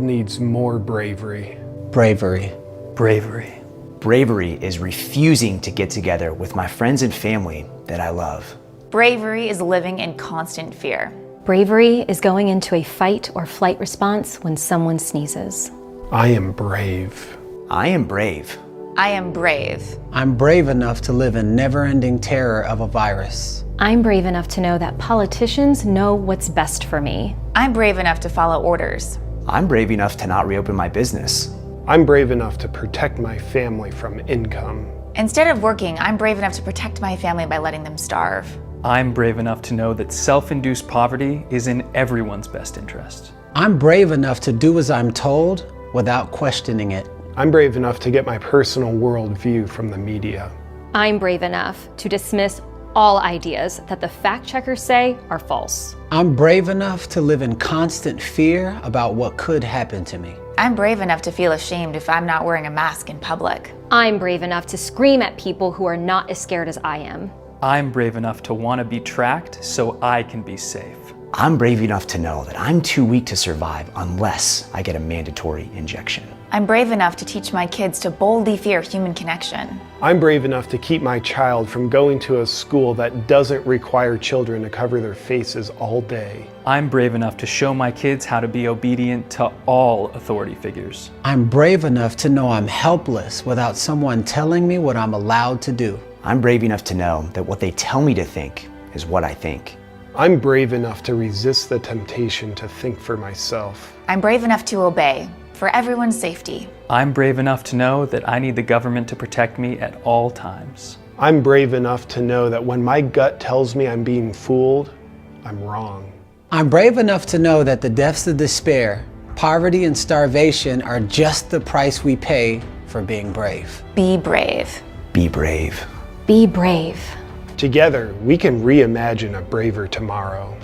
needs more bravery. Bravery. Bravery. Bravery is refusing to get together with my friends and family that I love. Bravery is living in constant fear. Bravery is going into a fight or flight response when someone sneezes. I am brave. I am brave. I am brave. I'm brave enough to live in never-ending terror of a virus. I'm brave enough to know that politicians know what's best for me. I'm brave enough to follow orders. I'm brave enough to not reopen my business. I'm brave enough to protect my family from income. Instead of working, I'm brave enough to protect my family by letting them starve. I'm brave enough to know that self-induced poverty is in everyone's best interest. I'm brave enough to do as I'm told without questioning it. I'm brave enough to get my personal worldview from the media. I'm brave enough to dismiss all ideas that the fact checkers say are false. I'm brave enough to live in constant fear about what could happen to me. I'm brave enough to feel ashamed if I'm not wearing a mask in public. I'm brave enough to scream at people who are not as scared as I am. I'm brave enough to want to be tracked so I can be safe. I'm brave enough to know that I'm too weak to survive unless I get a mandatory injection. I'm brave enough to teach my kids to boldly fear human connection. I'm brave enough to keep my child from going to a school that doesn't require children to cover their faces all day. I'm brave enough to show my kids how to be obedient to all authority figures. I'm brave enough to know I'm helpless without someone telling me what I'm allowed to do. I'm brave enough to know that what they tell me to think is what I think. I'm brave enough to resist the temptation to think for myself. I'm brave enough to obey for everyone's safety. I'm brave enough to know that I need the government to protect me at all times. I'm brave enough to know that when my gut tells me I'm being fooled, I'm wrong. I'm brave enough to know that the depths of despair, poverty, and starvation are just the price we pay for being brave. Be brave. Be brave. Be brave. Together, we can reimagine a braver tomorrow.